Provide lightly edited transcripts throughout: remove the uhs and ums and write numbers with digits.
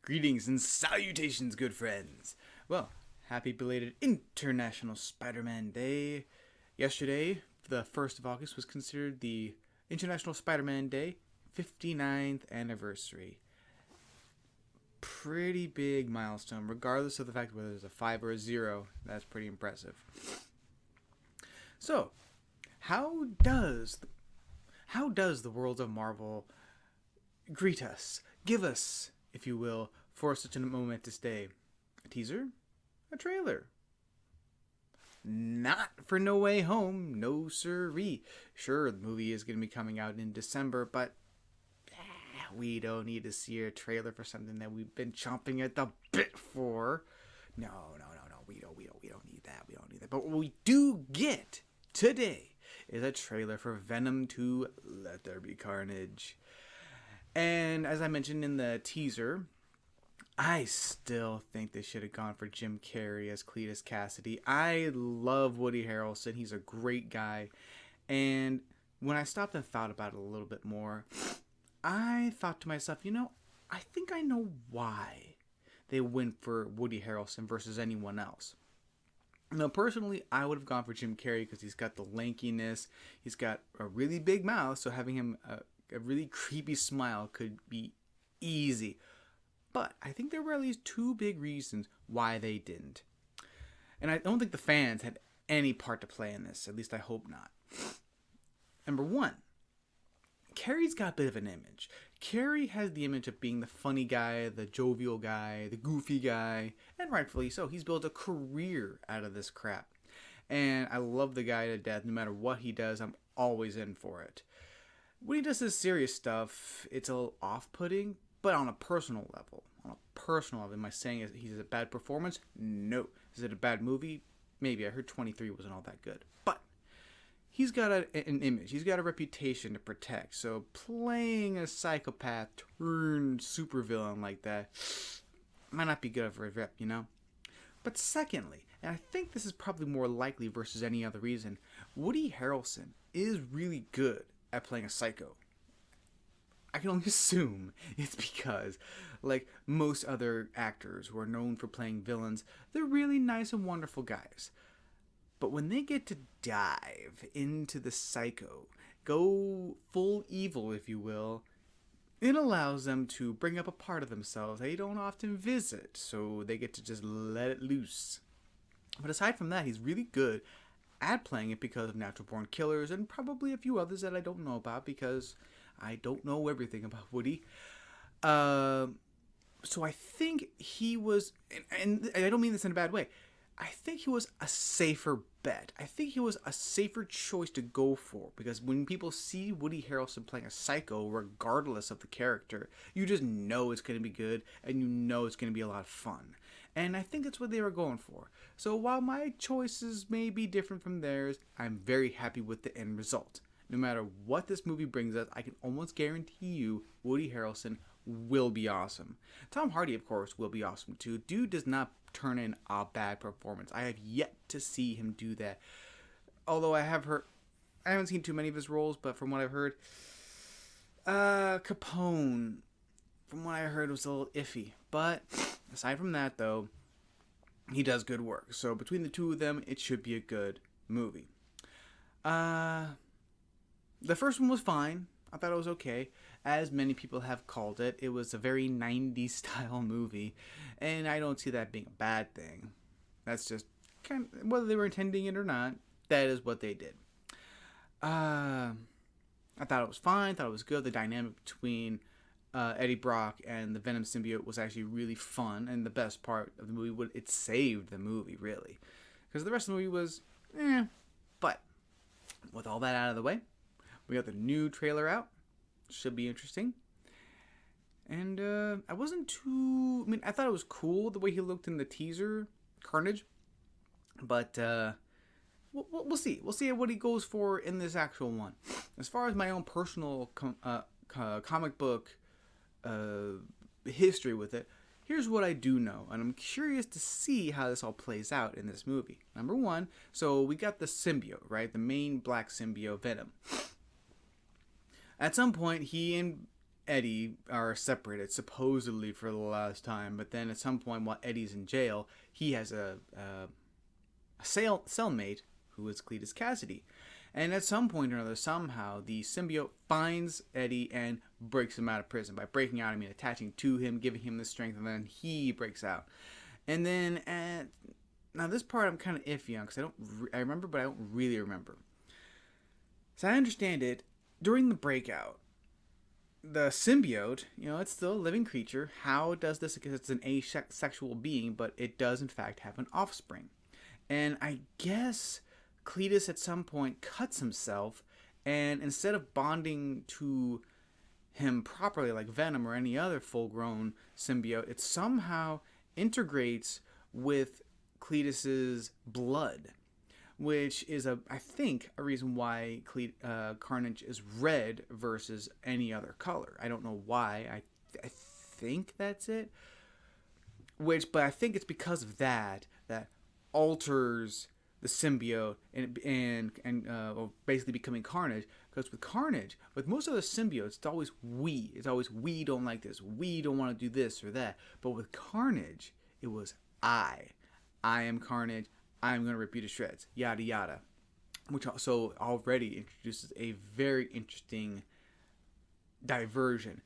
Greetings and salutations, good friends. Well, happy belated International Spider-Man Day. Yesterday, the 1st of August, was considered the International Spider-Man Day 59th anniversary. Pretty big milestone, regardless of the fact whether there's a 5 or a 0. That's pretty impressive. So, how does the world of Marvel greet us, give us, if you will, for such a momentous day? A teaser? A trailer? Not for No Way Home, no siree. Sure, the movie is going to be coming out in December, but we don't need to see a trailer for something that we've been chomping at the bit for. No. We don't need that. We don't need that. But what we do get today is a trailer for Venom 2, Let There Be Carnage. And as I mentioned in the teaser, I still think they should have gone for Jim Carrey as Cletus Cassidy. I love Woody Harrelson. He's a great guy. And when I stopped and thought about it a little bit more, I thought to myself, I think I know why they went for Woody Harrelson versus anyone else. Now, personally, I would have gone for Jim Carrey because he's got the lankiness. He's got a really big mouth, so having him a really creepy smile could be easy. But I think there were at least two big reasons why they didn't. And I don't think the fans had any part to play in this. At least I hope not. Number one, Carrey's got a bit of an image. Carrey has the image of being the funny guy, the jovial guy, the goofy guy, and rightfully so. He's built a career out of this crap. And I love the guy to death. No matter what he does, I'm always in for it. When he does this serious stuff, it's a little off-putting, but on a personal level. Am I saying he's a bad performance? No. Is it a bad movie? Maybe. I heard 23 wasn't all that good. But he's got an image. He's got a reputation to protect. So playing a psychopath turned supervillain like that might not be good for a rep, But secondly, and I think this is probably more likely versus any other reason, Woody Harrelson is really good at playing a psycho. I can only assume it's because, like most other actors who are known for playing villains, they're really nice and wonderful guys. But when they get to dive into the psycho, go full evil, if you will, it allows them to bring up a part of themselves they don't often visit, so they get to just let it loose. But aside from that, he's really good at playing it because of Natural Born Killers and probably a few others that I don't know about because I don't know everything about Woody. So I think he was, and I don't mean this in a bad way, I think he was a safer bet. I think he was a safer choice to go for because when people see Woody Harrelson playing a psycho, regardless of the character, you just know it's going to be good and you know it's going to be a lot of fun. And I think that's what they were going for. So while my choices may be different from theirs, I'm very happy with the end result. No matter what this movie brings us, I can almost guarantee you Woody Harrelson will be awesome. Tom Hardy, of course, will be awesome too. Dude does not turn in a bad performance. I have yet to see him do that. Although I haven't seen too many of his roles, but from what I've heard, Capone, from what I heard, was a little iffy. But aside from that, though, he does good work. So between the two of them, it should be a good movie. The first one was fine. I thought it was okay. As many people have called it, it was a very 90s style movie. And I don't see that being a bad thing. That's just kind of, whether they were intending it or not, that is what they did. I thought it was fine. Thought it was good. The dynamic between Eddie Brock and the Venom symbiote was actually really fun. And the best part of the movie, it saved the movie, really. Because the rest of the movie was, But with all that out of the way, we got the new trailer out. Should be interesting. And I thought it was cool the way he looked in the teaser, Carnage. But we'll see. We'll see what he goes for in this actual one. As far as my own personal comic book history with it, here's what I do know. And I'm curious to see how this all plays out in this movie. Number one, so we got the symbiote, right? The main black symbiote, Venom. At some point, he Eddie are separated, supposedly for the last time. But then at some point, while Eddie's in jail, he has a cellmate who is Cletus Cassidy. And at some point or another, somehow, the symbiote finds Eddie and breaks him out of prison. By breaking out, I mean attaching to him, giving him the strength, and then he breaks out. And then, now this part I'm kind of iffy on, because I remember, but I don't really remember. So I understand it, during the breakout, the symbiote, it's still a living creature. How it does this? Because it's an asexual being, but it does in fact have an offspring. And I guess Cletus at some point cuts himself, and instead of bonding to him properly like Venom or any other full-grown symbiote, it somehow integrates with Cletus's blood, which is I think a reason why Carnage is red versus any other color. I don't know why. I think that's it. But I think it's because of that alters the symbiote and basically becoming Carnage. Because with Carnage, with most of the symbiotes, it's always we. It's always we don't like this. We don't want to do this or that. But with Carnage, it was I. I am Carnage. I'm going to rip you to shreds. Yada yada. Which also already introduces a very interesting diversion.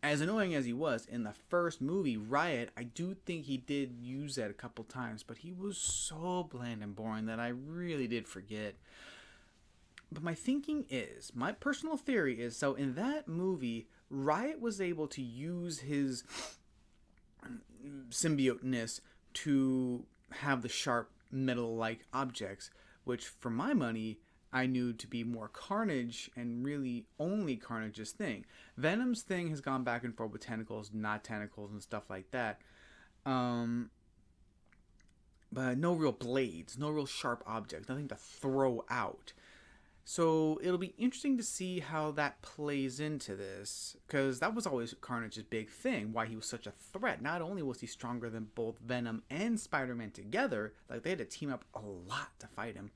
As annoying as he was in the first movie, Riot, I do think he did use that a couple times, but he was so bland and boring that I really did forget. But my thinking is, my personal theory is, so in that movie, Riot was able to use his symbioteness to have the sharp metal-like objects, which for my money I knew to be more Carnage and really only Carnage's thing. Venom's thing has gone back and forth with tentacles, not tentacles, and stuff like that. But no real blades, no real sharp objects, nothing to throw out. So it'll be interesting to see how that plays into this, because that was always Carnage's big thing, why he was such a threat. Not only was he stronger than both Venom and Spider-Man together, like they had to team up a lot to fight him,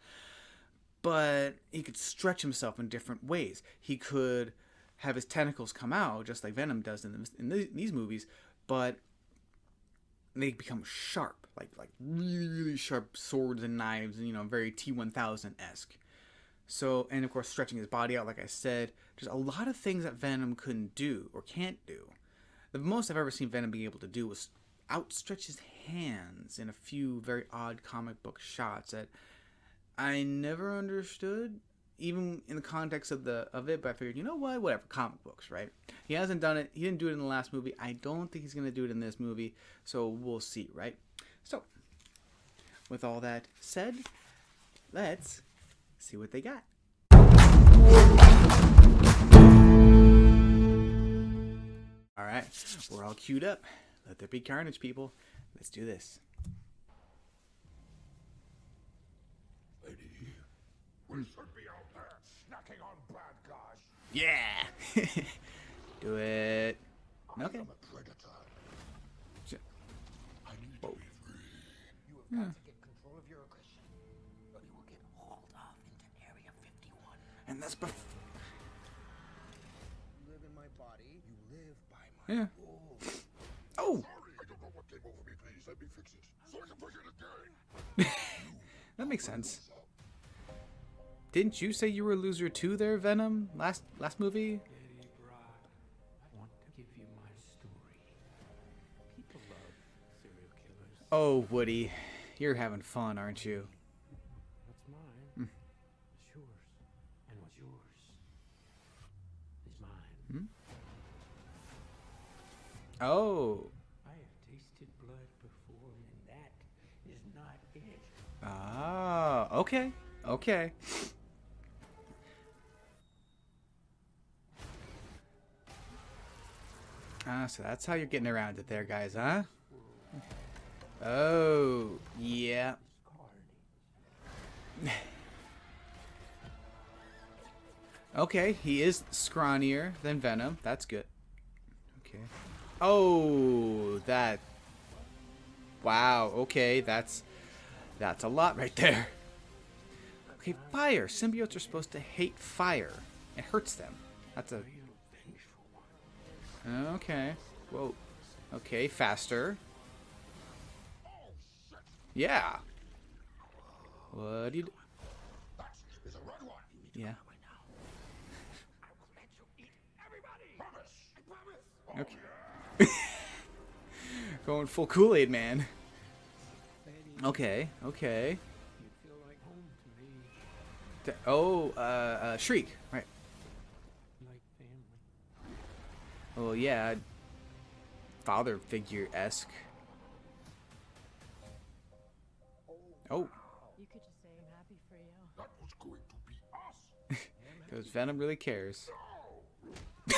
but he could stretch himself in different ways. He could have his tentacles come out, just like Venom does in these movies, but they become sharp, like really, really sharp swords and knives, and, very T-1000-esque. So, and of course, stretching his body out, like I said, there's a lot of things that Venom couldn't do or can't do. The most I've ever seen Venom being able to do was outstretch his hands in a few very odd comic book shots that I never understood, even in the context of it, but I figured, whatever, comic books, right? He hasn't done it. He didn't do it in the last movie. I don't think he's going to do it in this movie, so we'll see, right? So, with all that said, let's see what they got. All right, we're all queued up. Let there be carnage, people. Let's do this. We should be out there snacking on bad guys. Yeah. Do it. Okay. I'm a predator. I need to be free. You have got to get control of your aggression, or you will get hauled off into Area 51. And that's You live in my body. You live by my rules. Oh. Sorry, I don't know what came over me. Please let me fix it so I can play it again. That makes sense. Didn't you say you were a loser too there, Venom? Last movie? Eddie Brock, I want to give you my story. People love serial killers. Oh, Woody. You're having fun, aren't you? What's mine is yours. And what's yours is mine. Oh. I have tasted blood before, and that is not it. Ah, okay. Okay. So that's how you're getting around it there, guys, huh? Oh, yeah. Okay, he is scrawnier than Venom. That's good. Okay. Oh, that. Wow, okay, that's a lot right there. Okay, fire. Symbiotes are supposed to hate fire. It hurts them. That's a... Okay. Whoa. Okay, faster. Oh, shit! Yeah. What do you... That is a red one! Yeah. Right now. I will let you eat everybody. Promise! I promise. Okay. Going full Kool-Aid, man. Betty, Okay, okay. you feel like home to me, Shriek. Right. like family. Oh, yeah. Father figure-esque. Oh, You could just say I'm happy for you. That was going to be us! because Venom really cares. I'm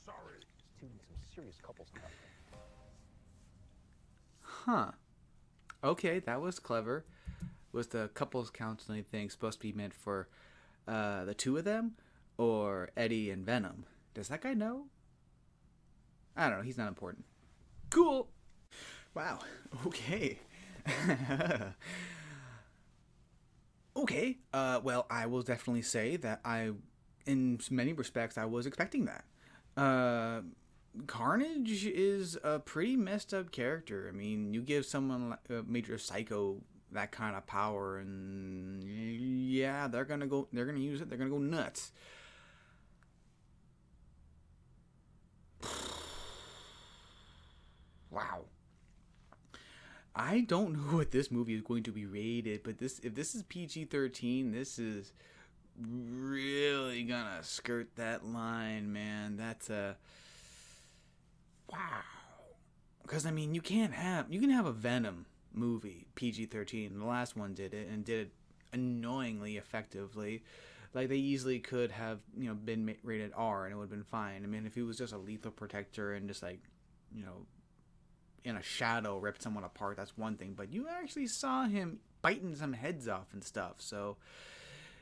sorry! Some serious couples now. Huh. Okay, that was clever. Was the couples counseling thing supposed to be meant for the two of them? Or Eddie and Venom? Does that guy know? I don't know. He's not important. Cool. Wow. Okay. Okay. Well, I will definitely say that in many respects, I was expecting that. Carnage is a pretty messed up character. I mean, you give someone like a major psycho that kind of power, and yeah, they're gonna use it. They're gonna go nuts. Wow. I don't know what this movie is going to be rated, but if this is PG-13, this is really gonna skirt that line, man. That's a wow. Because I mean, you can have a Venom movie PG-13. The last one did it and did it annoyingly effectively. Like they easily could have been rated R and it would have been fine. I mean, if he was just a lethal protector and just like in a shadow ripped someone apart, that's one thing. But you actually saw him biting some heads off and stuff. So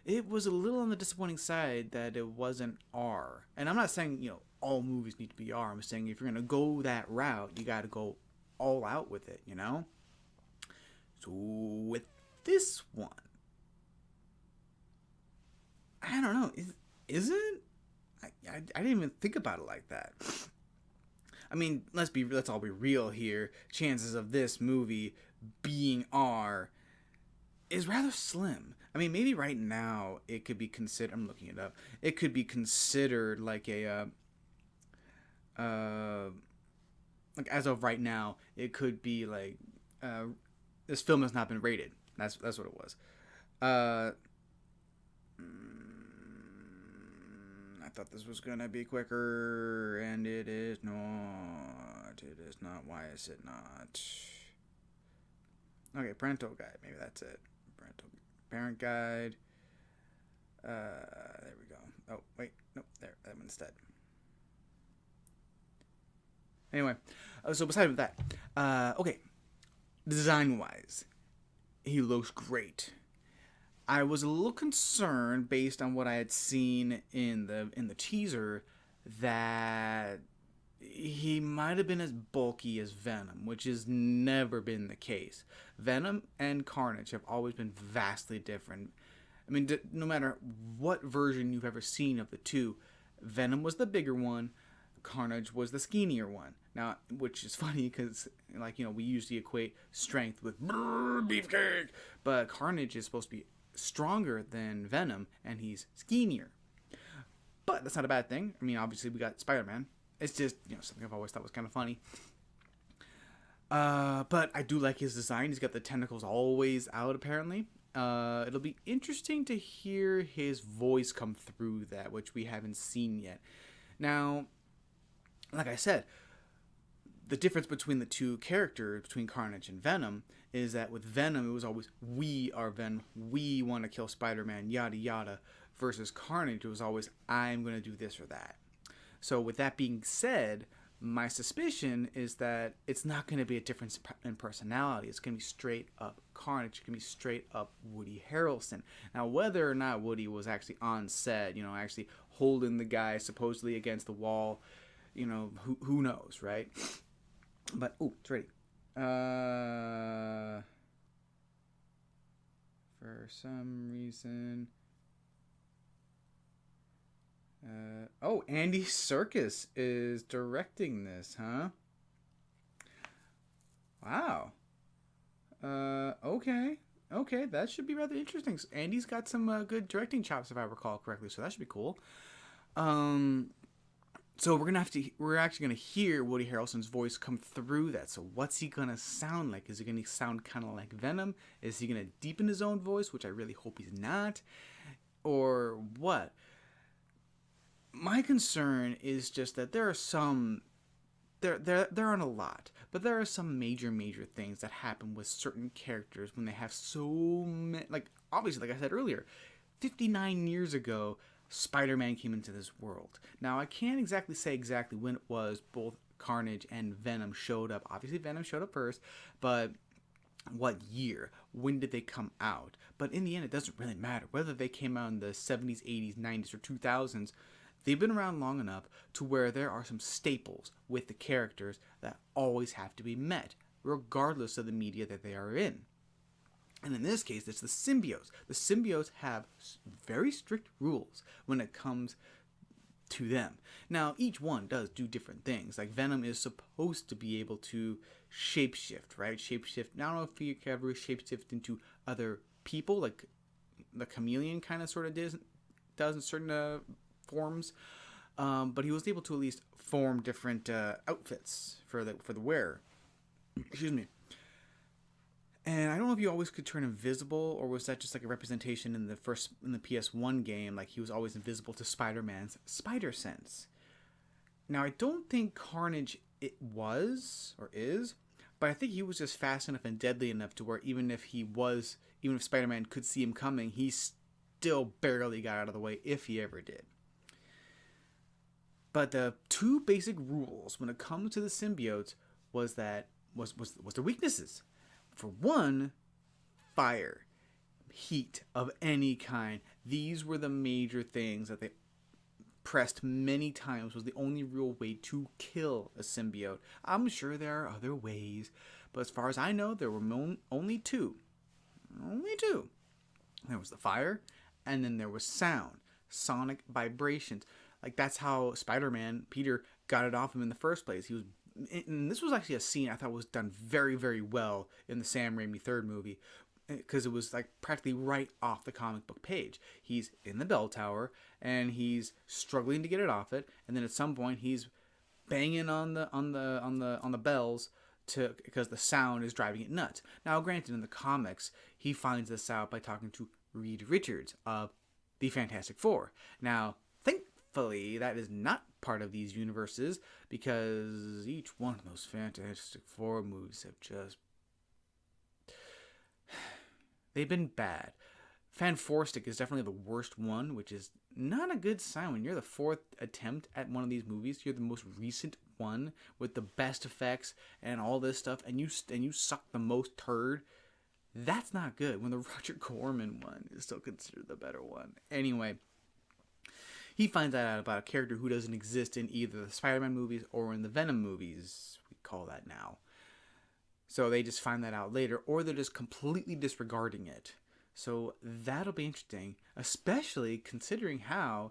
it was a little on the disappointing side that it wasn't R. And I'm not saying, all movies need to be R. I'm saying if you're going to go that route, you got to go all out with it, So with this one, I don't know. Is it? I didn't even think about it like that. I mean, let's all be real here. Chances of this movie being R is rather slim. I mean, maybe right now it could be considered. I'm looking it up. It could be considered like a like as of right now, it could be like this film has not been rated. That's what it was. I thought this was gonna be quicker, and it is not. It is not. Why is it not? Okay, parental guide. Maybe that's it. Parent guide. There we go. Oh wait, nope. There, that one instead. Anyway, so besides that, okay, design wise, he looks great. I was a little concerned based on what I had seen in the teaser that he might have been as bulky as Venom, which has never been the case. Venom and Carnage have always been vastly different. I mean, no matter what version you've ever seen of the two, Venom was the bigger one, Carnage was the skinnier one. Now, which is funny because, we usually equate strength with beefcake, but Carnage is supposed to be stronger than Venom, and he's skinnier. But that's not a bad thing. I mean, obviously, we got Spider-Man. It's just, something I've always thought was kind of funny. But I do like his design. He's got the tentacles always out, apparently. It'll be interesting to hear his voice come through that, which we haven't seen yet. Now, like I said, the difference between the two characters, between Carnage and Venom, is that with Venom, it was always, we are Venom, we want to kill Spider-Man, yada yada, versus Carnage, it was always, I'm going to do this or that. So with that being said, my suspicion is that it's not going to be a difference in personality. It's going to be straight up Carnage. It's going to be straight up Woody Harrelson. Now, whether or not Woody was actually on set, actually holding the guy supposedly against the wall, who knows, right? But, it's ready. For some reason... Oh, Andy Serkis is directing this, huh? Wow. Okay. Okay, that should be rather interesting. Andy's got some good directing chops, if I recall correctly, so that should be cool. Um, so we're actually gonna hear Woody Harrelson's voice come through that. So what's he gonna sound like? Is he gonna sound kind of like Venom? Is he gonna deepen his own voice, which I really hope he's not, or what? My concern is just that there are some there aren't a lot, but there are some major things that happen with certain characters when they have so many. Like obviously, like I said earlier, 59 years ago, Spider-Man came into this world. Now I can't exactly say exactly when it was both Carnage and Venom showed up. Obviously, Venom showed up first, but what year? When did they come out? But in the end, it doesn't really matter whether they came out in the 70s, 80s, 90s, or 2000s. They've been around long enough to where there are some staples with the characters that always have to be met, regardless of the media that they are in. And in this case, it's the symbiotes. The symbiotes have very strict rules when it comes to them. Now, each one does do different things. Like Venom is supposed to be able to shapeshift, right? Shapeshift. I don't know if you can ever shapeshift into other people, like the chameleon kind of sort of does in certain forms, but he was able to at least form different outfits for the wearer. Excuse me. And I don't know if you always could turn invisible, or was that just like a representation in the PS1 game, like he was always invisible to Spider-Man's spider sense. Now I don't think Carnage it was or is, but I think he was just fast enough and deadly enough to where even if Spider-Man could see him coming, he still barely got out of the way if he ever did. But the two basic rules when it comes to the symbiotes was their weaknesses. For one, fire, heat of any kind. These were the major things that they pressed many times was the only real way to kill a symbiote. I'm sure there are other ways, but as far as I know, there were only two. Only two. There was the fire, and then there was sound, sonic vibrations. Like that's how Spider-Man, Peter, got it off him in the first place. And this was actually a scene I thought was done very well in the Sam Raimi third movie, because it was like practically right off the comic book page. He's in the bell tower and he's struggling to get it off it, and then at some point he's banging on the bells because the sound is driving it nuts. Now, granted, in the comics, he finds this out by talking to Reed Richards of the Fantastic Four. Now, thankfully, that is not part of these universes, because each one of those Fantastic Four movies have just... they've been bad. Fan4stick is definitely the worst one, which is not a good sign. When you're the fourth attempt at one of these movies, you're the most recent one with the best effects and all this stuff, and you suck the most turd. That's not good. When the Roger Corman one is still considered the better one. Anyway, he finds out about a character who doesn't exist in either the Spider-Man movies or in the Venom movies, we call that now. So they just find that out later, or they're just completely disregarding it. So that'll be interesting, especially considering how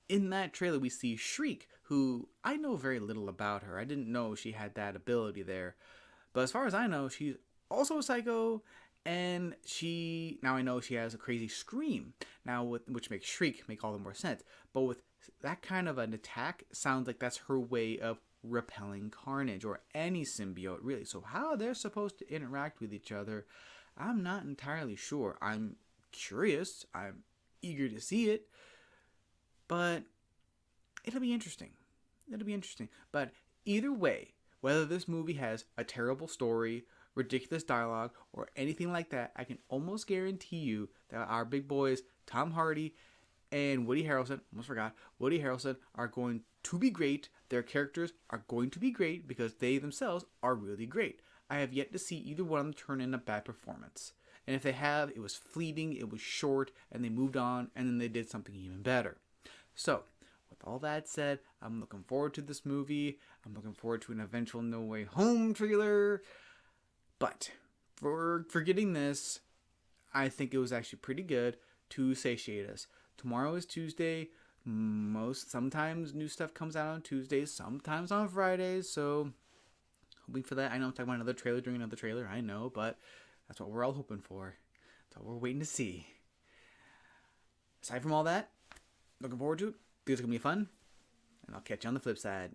in that trailer we see Shriek, who I know very little about her. I didn't know she had that ability there. But as far as I know, she's also a psycho, and now I know she has a crazy scream. Now, which makes Shriek make all the more sense. But with that kind of an attack, sounds like that's her way of repelling Carnage, or any symbiote, really. So how they're supposed to interact with each other, I'm not entirely sure. I'm curious. I'm eager to see it. But it'll be interesting. But either way, whether this movie has a terrible story, ridiculous dialogue, or anything like that, I can almost guarantee you that our big boys, Tom Hardy and Woody Harrelson, are going to be great. Their characters are going to be great because they themselves are really great. I have yet to see either one of them turn in a bad performance. And if they have, it was fleeting, it was short, and they moved on, and then they did something even better. So, with all that said, I'm looking forward to this movie. I'm looking forward to an eventual No Way Home trailer. But for getting this, I think it was actually pretty good to satiate us. Tomorrow is Tuesday. Sometimes new stuff comes out on Tuesdays, sometimes on Fridays, so hoping for that. I know I'm talking about another trailer during another trailer, I know, but that's what we're all hoping for. That's what we're waiting to see. Aside from all that, looking forward to it. Think it's going to be fun, and I'll catch you on the flip side.